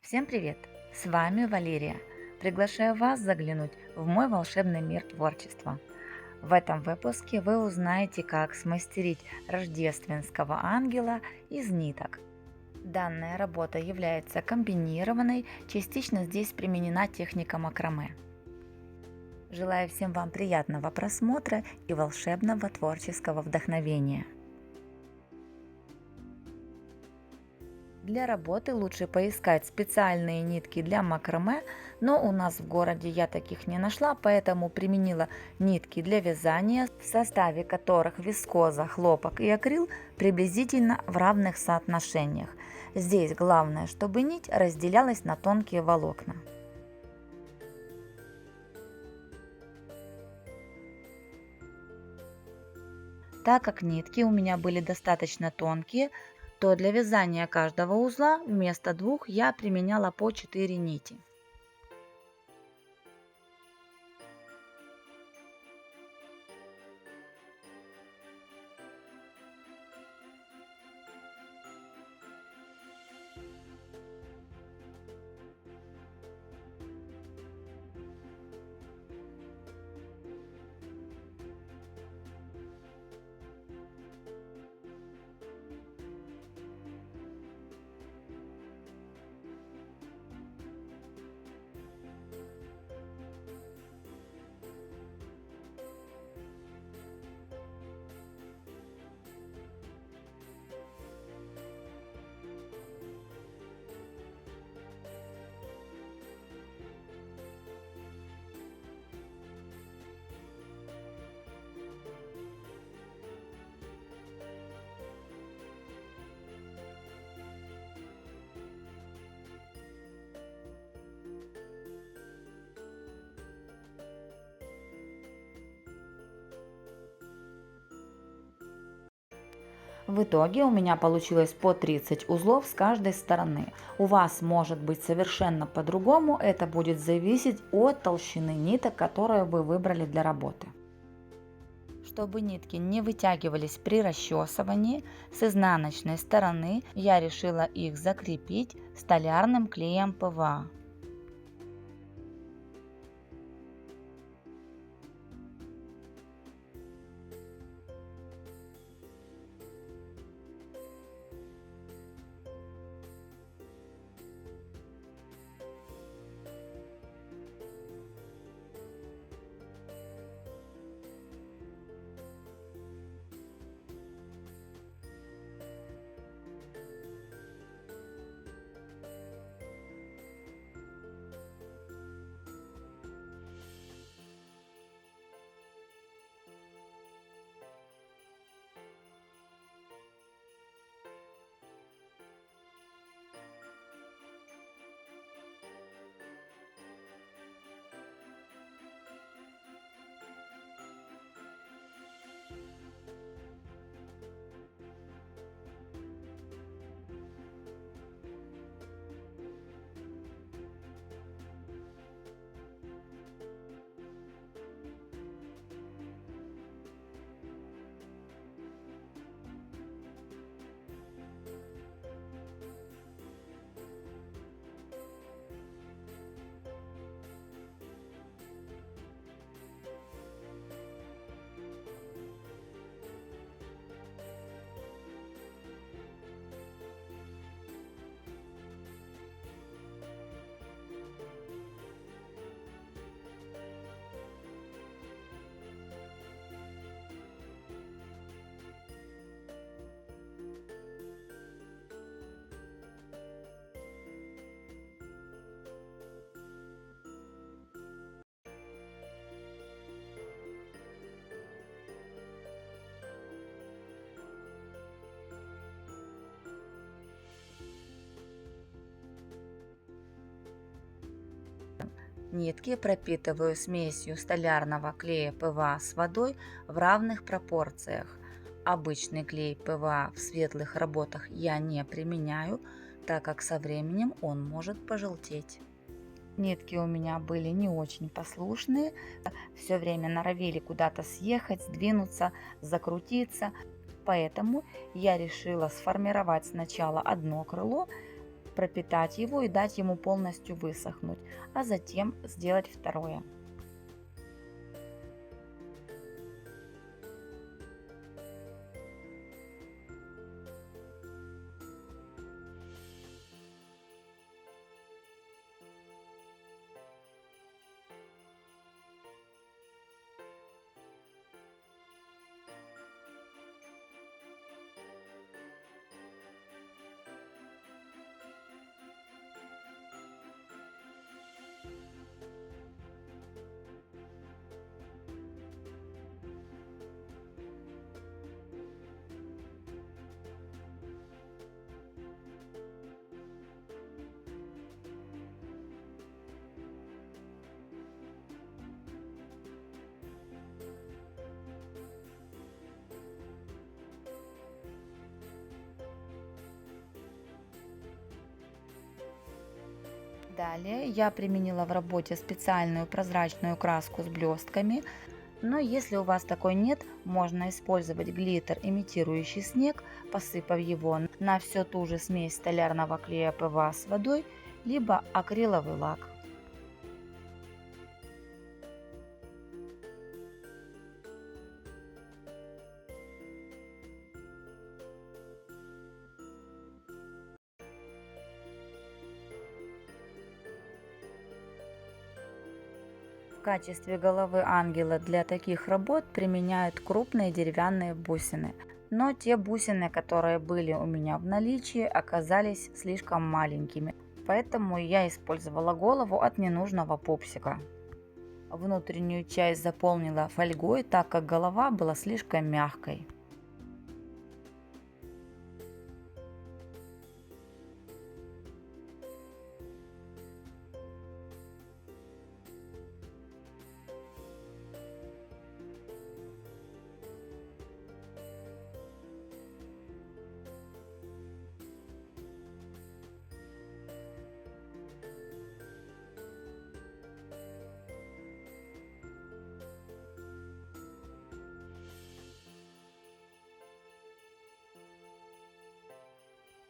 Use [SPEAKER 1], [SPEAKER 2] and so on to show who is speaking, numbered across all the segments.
[SPEAKER 1] Всем привет! С вами Валерия. Приглашаю вас заглянуть в мой волшебный мир творчества. В этом выпуске вы узнаете, как смастерить рождественского ангела из ниток. Данная работа является комбинированной, частично здесь применена техника макраме. Желаю всем вам приятного просмотра и волшебного творческого вдохновения. Для работы лучше поискать специальные нитки для макраме, но у нас в городе я таких не нашла, поэтому применила нитки для вязания, в составе которых вискоза, хлопок и акрил приблизительно в равных соотношениях. Здесь главное, чтобы нить разделялась на тонкие волокна. Так как нитки у меня были достаточно тонкие, то для вязания каждого узла вместо двух я применяла по 4 нити. В итоге у меня получилось по 30 узлов с каждой стороны. У вас может быть совершенно по-другому, это будет зависеть от толщины ниток, которые вы выбрали для работы. Чтобы нитки не вытягивались при расчесывании, с изнаночной стороны я решила их закрепить столярным клеем ПВА. Нитки пропитываю смесью столярного клея ПВА с водой в равных пропорциях. Обычный клей ПВА в светлых работах я не применяю, так как со временем он может пожелтеть. Нитки у меня были не очень послушные, все время норовили куда-то съехать, сдвинуться, закрутиться. Поэтому я решила сформировать сначала одно крыло, пропитать его и дать ему полностью высохнуть, а затем сделать второе. Далее я применила в работе специальную прозрачную краску с блестками, но если у вас такой нет, можно использовать глиттер, имитирующий снег, посыпав его на всю ту же смесь столярного клея ПВА с водой, либо акриловый лак. В качестве головы ангела для таких работ применяют крупные деревянные бусины. Но те бусины, которые были у меня в наличии, оказались слишком маленькими, поэтому я использовала голову от ненужного пупсика. Внутреннюю часть заполнила фольгой, так как голова была слишком мягкой.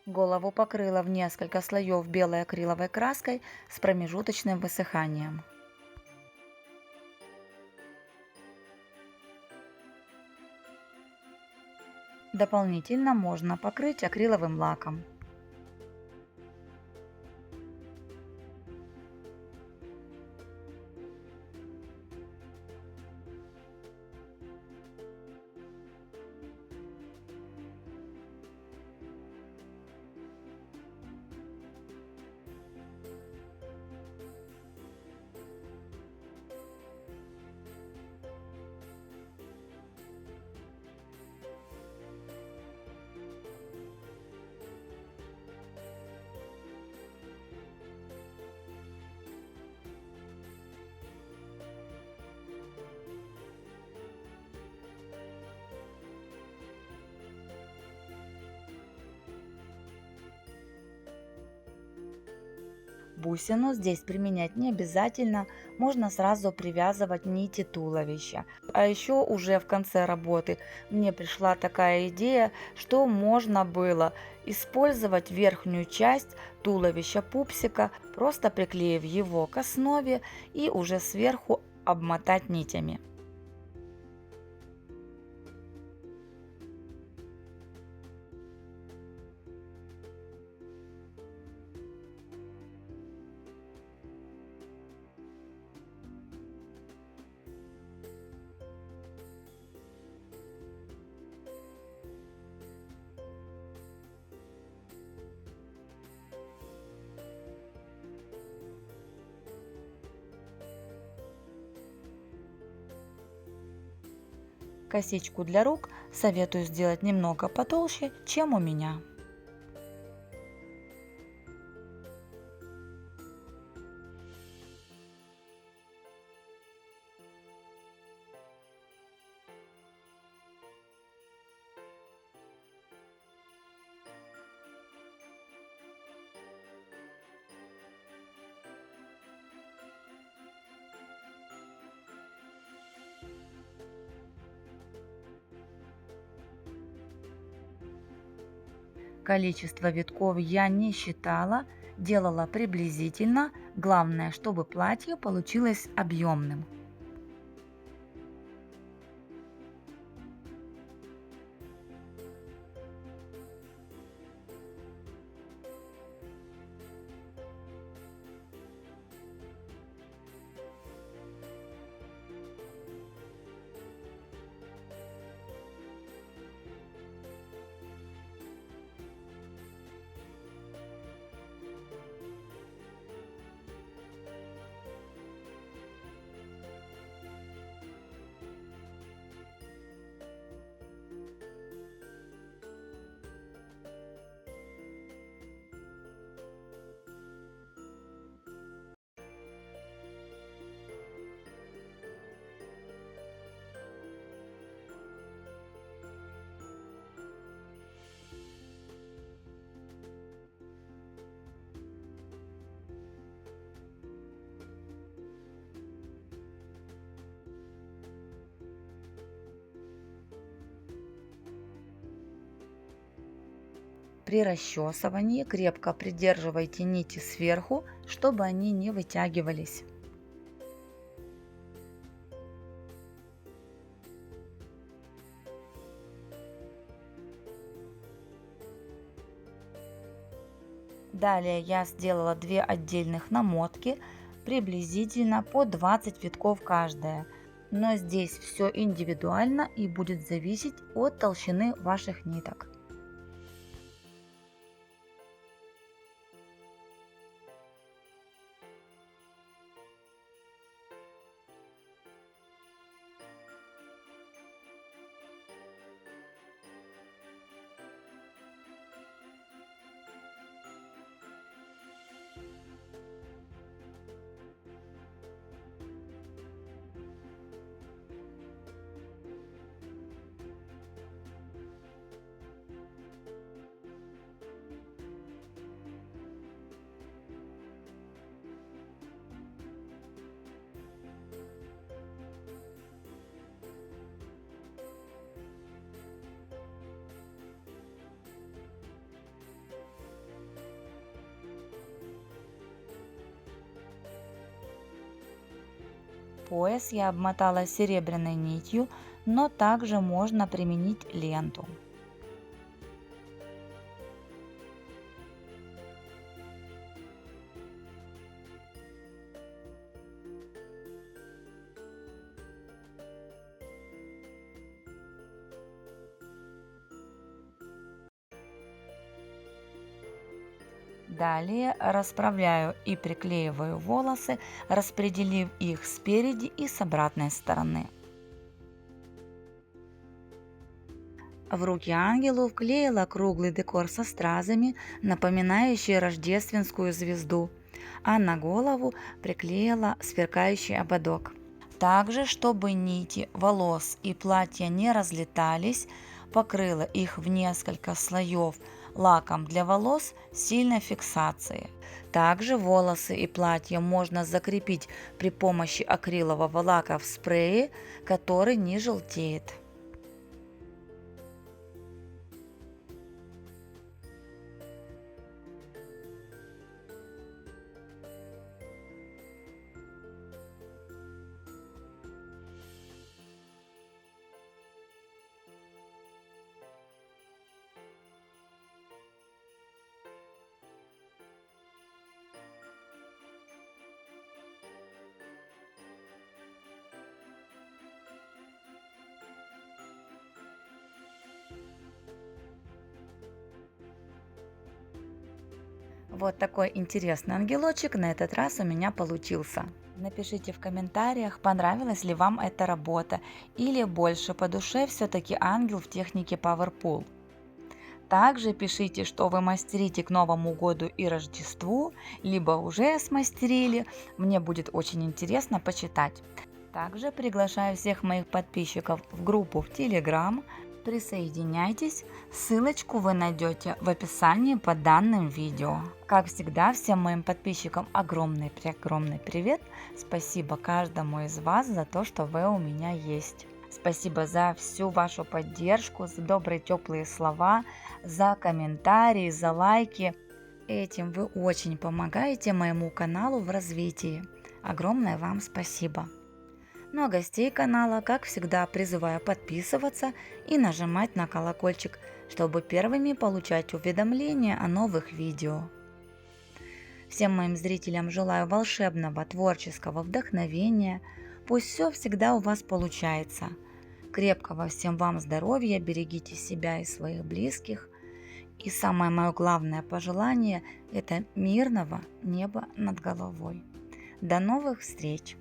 [SPEAKER 1] Голову покрыла в несколько слоев белой акриловой краской с промежуточным высыханием. Дополнительно можно покрыть акриловым лаком. Бусину здесь применять не обязательно, можно сразу привязывать нити туловища. А еще уже в конце работы мне пришла такая идея, что можно было использовать верхнюю часть туловища пупсика, просто приклеив его к основе и уже сверху обмотать нитями. Косичку для рук советую сделать немного потолще, чем у меня. Количество витков я не считала, делала приблизительно, главное, чтобы платье получилось объемным. При расчесывании крепко придерживайте нити сверху, чтобы они не вытягивались. Далее я сделала 2 отдельных намотки, приблизительно по 20 витков каждая. Но здесь все индивидуально и будет зависеть от толщины ваших ниток. Пояс я обмотала серебряной нитью, но также можно применить ленту. Далее расправляю и приклеиваю волосы, распределив их спереди и с обратной стороны. В руки ангелу вклеила круглый декор со стразами, напоминающий рождественскую звезду, а на голову приклеила сверкающий ободок. Также, чтобы нити волос и платья не разлетались, покрыла их в несколько слоев лаком для волос сильной фиксации. Также волосы и платье можно закрепить при помощи акрилового лака в спрее, который не желтеет. Вот такой интересный ангелочек на этот раз у меня получился. Напишите в комментариях, понравилась ли вам эта работа или больше по душе все-таки ангел в технике Power Pull. Также пишите, что вы мастерите к Новому году и Рождеству, либо уже смастерили. Мне будет очень интересно почитать. Также приглашаю всех моих подписчиков в группу в Telegram. Присоединяйтесь, ссылочку вы найдете в описании под данным видео. Как всегда, всем моим подписчикам огромный привет. Спасибо каждому из вас за то, что вы у меня есть. Спасибо за всю вашу поддержку, за добрые теплые слова, за комментарии, за лайки. Этим вы очень помогаете моему каналу в развитии. Огромное вам спасибо. Ну а гостей канала, как всегда, призываю подписываться и нажимать на колокольчик, чтобы первыми получать уведомления о новых видео. Всем моим зрителям желаю волшебного творческого вдохновения. Пусть все всегда у вас получается. Крепкого всем вам здоровья, берегите себя и своих близких. И самое мое главное пожелание – это мирного неба над головой. До новых встреч!